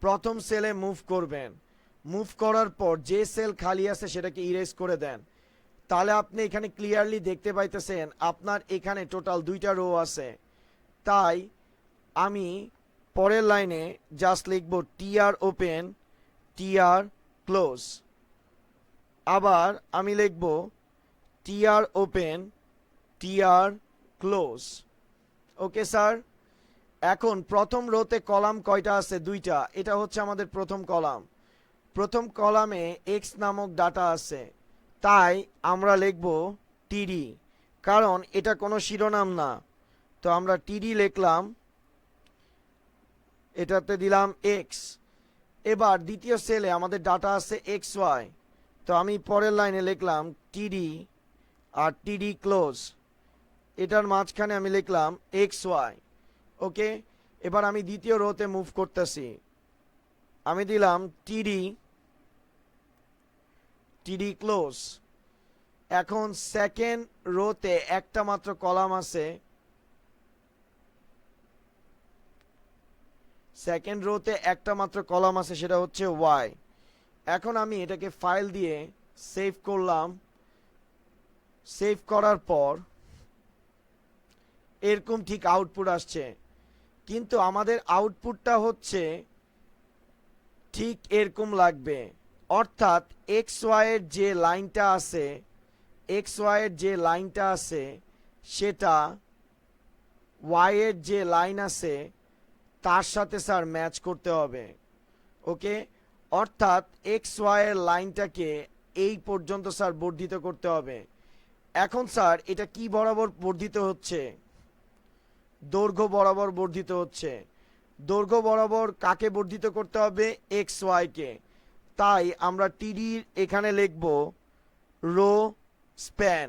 প্রথম সেলে মুভ করবেন। মুভ করার পর যে সেল খালি আছে সেটাকে ইরেজ করে দেন। তাহলে আপনি এখানে ক্লিয়ারলি দেখতে পাইতেছেন আপনার এখানে টোটাল 2টা রো আছে। তাই আমি পরের লাইনে জাস্ট লিখব টিআর ওপেন টিআর ক্লোজ, আবার আমি লিখব TR open TR close. Okay sir, এখন প্রথম রোতে কলাম কয়টা আছে? দুইটা। এটা হচ্ছে আমাদের প্রথম কলাম। প্রথম কলামে এক্স নামক ডাটা আছে, তাই আমরা লিখব টিডি, কারণ এটা কোনো শিরোনাম না। তো আমরা টিডি লিখলাম, এটাতে দিলাম এক্স। এবার দ্বিতীয় সেলে আমাদের ডাটা আছে এক্স ওয়াই, তো আমি পরের লাইনে লিখলাম টিডি আর টিডি ক্লোজ, এটার মাঝখানে আমি লিখলাম এক্স ওয়াই। ওকে, এবার আমি দ্বিতীয় রোতে মুভ করতেছি, আমি দিলাম টিডি টিডি ক্লোজ। এখন সেকেন্ড রোতে একটা মাত্র কলাম আছে, সেকেন্ড রোতে একটা মাত্র কলাম আছে, সেটা হচ্ছে ওয়াই। এখন আমি এটাকে ফাইল দিয়ে সেভ করলাম। সেভ করার পর এরকম ঠিক আউটপুট আসছে, কিন্তু আমাদের আউটপুটটা হচ্ছে ঠিক এরকম লাগবে, অর্থাৎ এক্স ওয়াইয়ের যে লাইনটা আছে, এক্স ওয়াইয়ের যে লাইনটা আছে সেটা ওয়াইয়ের যে লাইন আছে তার সাথে স্যার ম্যাচ করতে হবে। ওকে, অর্থাৎ এক্স ওয়াইয়ের লাইনটাকে এই পর্যন্ত স্যার বর্ধিত করতে হবে। এখন স্যার এটা কি বরাবর বর্ধিত হচ্ছে? দৈর্ঘ্য বরাবর বর্ধিত হচ্ছে। দৈর্ঘ্য বরাবর কাকে বর্ধিত করতে হবে? এক্স ওয়াইকে। তাই আমরা টিডির এখানে লিখব রো স্প্যান।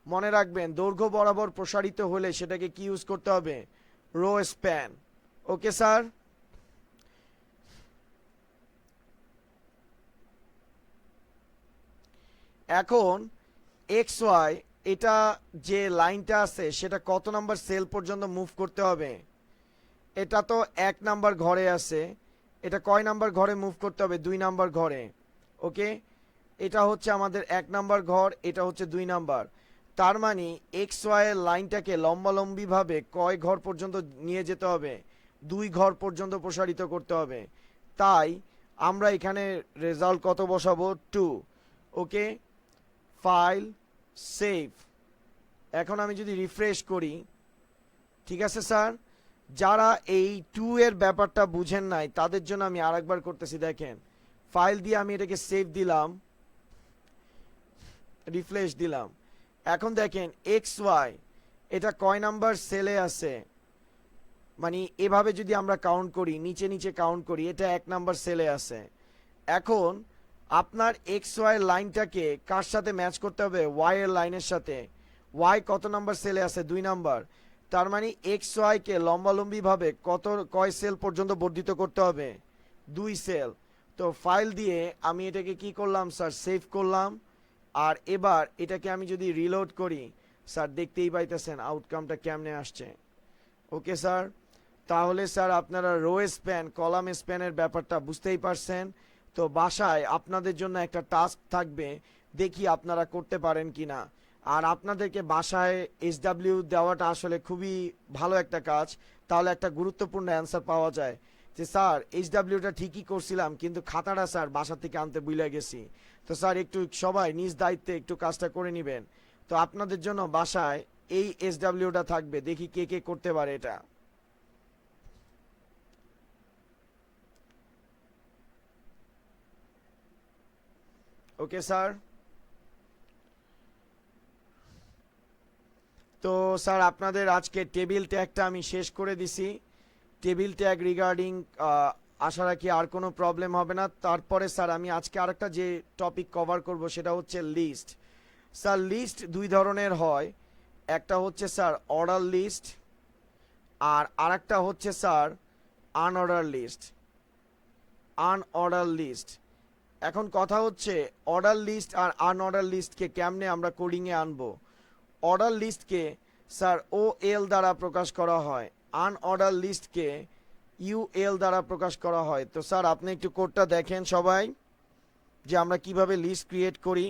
মনে রাখবেন দৈর্ঘ্য বরাবর প্রসারিত হলে সেটাকে কি ইউজ করতে হবে? Rho span. ওকে স্যার, এখন এক্স ওয়াই এটা যে লাইনটা আছে সেটা কত নাম্বার সেল পর্যন্ত মুভ করতে হবে? এটা তো 1 নাম্বার ঘরে আছে, এটা কয় নাম্বার ঘরে মুভ করতে হবে? 2 নাম্বার ঘরে। ওকে, এটা হচ্ছে আমাদের 1 নাম্বার ঘর, এটা হচ্ছে 2 নাম্বার। তার মানে এক্স ওয়াই এর লাইনটাকে লম্বালম্বিভাবে কয় ঘর পর্যন্ত নিয়ে যেতে হবে? 2 ঘর পর্যন্ত প্রসারিত করতে হবে। তাই আমরা এখানে রেজাল্ট কত বসাবো? 2। ওকে, ফাইল সেভ। এখন আমি যদি রিফ্রেশ করি, ঠিক আছে স্যার, যারা এই 2 এর ব্যাপারটা বুঝেন নাই তাদের জন্য আমি আরেকবার করতেছি। দেখেন, ফাইল দিয়ে আমি এটাকে সেভ দিলাম, রিফ্রেশ দিলাম। এখন দেখেন এক্স ওয়াই এটা কয় নাম্বার সেলে আছে, মানে এভাবে যদি আমরা কাউন্ট করি, নিচে নিচে কাউন্ট করি, এটা 1 নাম্বার সেলে আছে। এখন আপনার এক্স ওয়াই লাইনটাকে কার সাথে ম্যাচ করতে হবে? ওয়াই এর লাইনের সাথে। ওয়াই কত নাম্বার সেলে আছে? 2 নাম্বার। তার মানে এক্স ওয়াই কে লম্বালম্বিভাবে কয় সেল পর্যন্ত বর্ধিত করতে হবে? 2 সেল। তো ফাইল দিয়ে আমি এটাকে কি করলাম স্যার? সেভ করলাম। আর এবার এটাকে আমি যদি রিলোড করি, স্যার দেখতেই পাইতেছেন আউটকামটা কেমনে আসছে। ওকে স্যার, তাহলে স্যার আপনারা রো স্প্যান কলাম স্প্যানের ব্যাপারটা বুঝতেই পারছেন। তো বাসায় আপনাদের জন্য একটা টাস্ক থাকবে, দেখি আপনারা করতে পারেন কিনা। আর আপনাদেরকে বাসায় এসডাব্লিউ দেওয়াটা আসলে খুবই ভালো একটা কাজ, তাহলে একটা গুরুত্বপূর্ণ অ্যান্সার পাওয়া যায় যে স্যার এইচডাব্লিউটা ঠিকই করছিলাম কিন্তু খাতাটা স্যার বাসা থেকে আনতে ভুলে গেছি। তো স্যার একটু সবাই নিজ দায়িত্বে একটু কাজটা করে নেবেন। তো আপনাদের জন্য বাসায় এই এসডাব্লিউটা থাকবে, দেখি কে কে করতে পারে এটা। ওকে স্যার, তো স্যার আপনাদের আজকে টেবিল ট্যাগটা আমি শেষ করে দিছি। টেবিল ট্যাগ রিগার্ডিং আশা রাখি আর কোনো প্রবলেম হবে না। তারপরে স্যার আমি আজকে আরেকটা যে টপিক কভার করব সেটা হচ্ছে লিস্ট। স্যার লিস্ট 2 ধরনের হয়, একটা হচ্ছে স্যার অর্ডার লিস্ট আর আরেকটা হচ্ছে sir unorder list. Unorder list, এখন কথা হচ্ছে অর্ডার লিস্ট আর আনঅর্ডার লিস্টকে কেমনে আমরা কোডিংয়ে আনবো। অর্ডার লিস্টকে স্যার ও এল দ্বারা প্রকাশ করা হয়, আনঅর্ডার লিস্টকে ইউএল দ্বারা প্রকাশ করা হয়। তো স্যার আপনি একটু কোডটা দেখেন সবাই যে আমরা কিভাবে লিস্ট ক্রিয়েট করি।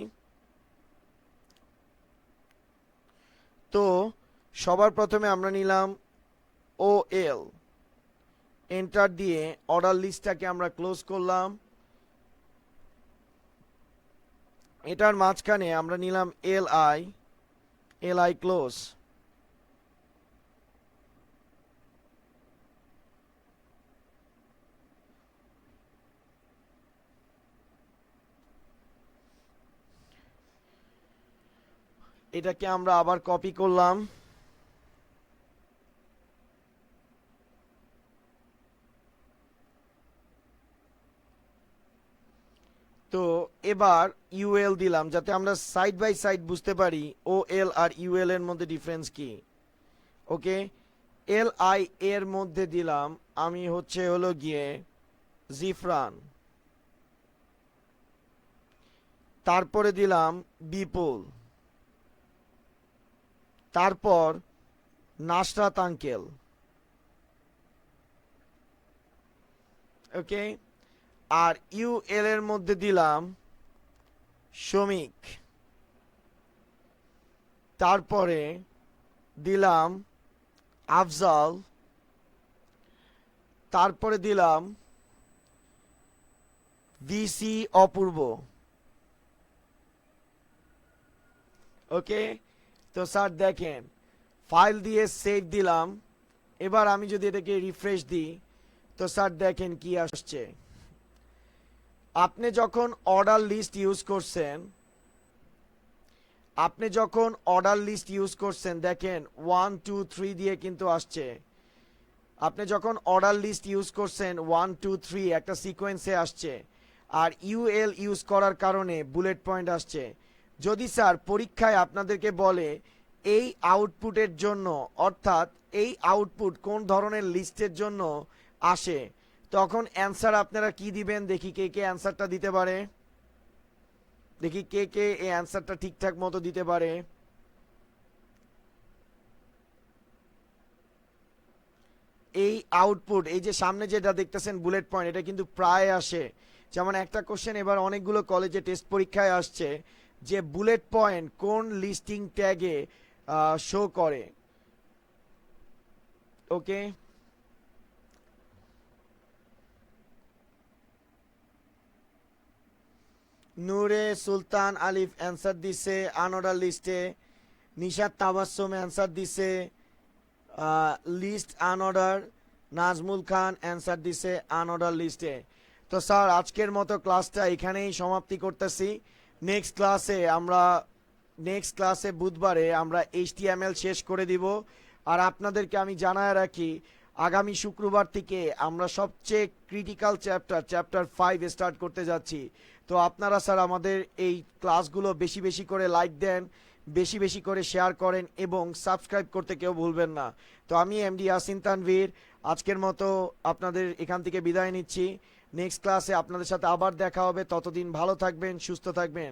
তো সবার প্রথমে আমরা নিলাম ও এল, এন্টার দিয়ে অর্ডার লিস্টটাকে আমরা ক্লোজ করলাম। এটার মাঝখানে আমরা নিলাম এলআই ক্লোজ। এটাকে আমরা আবার কপি করলাম। তো এবার ইউএল দিলাম যাতে আমরা সাইড বাই সাইড বুঝতে পারি ও এল আর ইউএল এর মধ্যে ডিফারেন্স কি। ওকে, এল আই এর মধ্যে দিলাম আমি হলো গিয়ে জিফরান, তারপরে দিলাম বিপুল, তারপর নাসরাত আঙ্কেল। ওকে, আর ইউএল এর মধ্যে দিলাম শ্রমিক, তারপরে দিলাম আফজাল, তারপরে দিলাম ভিসি অপূর্ব। ওকে, তো স্যার দেখেন ফাইল দিয়ে সেভ দিলাম। এবার আমি যদি এটাকে রিফ্রেশ দিই তো স্যার দেখেন কি আসছে। আপনি যখন অর্ডার লিস্ট ইউজ করছেন দেখেন 1 2 3 দিয়ে কিন্তু আসছে। আপনি যখন অর্ডার লিস্ট ইউজ করছেন 1 2 3 একটা সিকোয়েন্সে আসছে, আর ইউএল ইউজ করার কারণে বুলেট পয়েন্ট আসছে। যদি স্যার পরীক্ষায় আপনাদেরকে বলে এই আউটপুটের জন্য, অর্থাৎ এই আউটপুট কোন ধরনের লিস্টের জন্য আসে, তখন অ্যান্সার আপনারা কি দিবেন? দেখি কে কে অ্যান্সারটা দিতে পারে, দেখি কে কে এই অ্যান্সারটা ঠিকঠাক মতো দিতে পারে। এই আউটপুট, এই যে সামনে যেটা দেখতেছেন বুলেট পয়েন্ট, এটা কিন্তু প্রায় আসে। যেমন একটা কোশ্চেন এবার অনেকগুলো কলেজে টেস্ট পরীক্ষায় আসছে যে বুলেট পয়েন্ট কোন লিস্টিং ট্যাগে শো করে। ওকে, নূরে সুলতান আলিফ অ্যান্সার দিছে আনঅর্ডার লিস্টে, নিশাত তাবাসসুম অ্যান্সার দিছে লিস্ট আনঅর্ডার, নাজমুল খান অ্যান্সার দিছে আনঅর্ডার লিস্টে। তো স্যার আজকের মতো ক্লাসটা এখানেই সমাপ্তি করতেছি। নেক্সট ক্লাসে বুধবারে আমরা HTML শেষ করে দিব। আর আপনাদেরকে আমি জানায় রাখি আগামী শুক্রবার থেকে আমরা সবচেয়ে ক্রিটিক্যাল চ্যাপ্টার 5 স্টার্ট করতে যাচ্ছি। তো আপনারা স্যার আমাদের এই ক্লাসগুলো বেশি বেশি করে লাইক দেন, বেশি বেশি করে শেয়ার করেন এবং সাবস্ক্রাইব করতে কেউ ভুলবেন না। তো আমি এমডি ইয়াসিন তানভীর আজকের মতো আপনাদের এখান থেকে বিদায় নিচ্ছি। নেক্সট ক্লাসে আপনাদের সাথে আবার দেখা হবে। ততদিন ভালো থাকবেন, সুস্থ থাকবেন।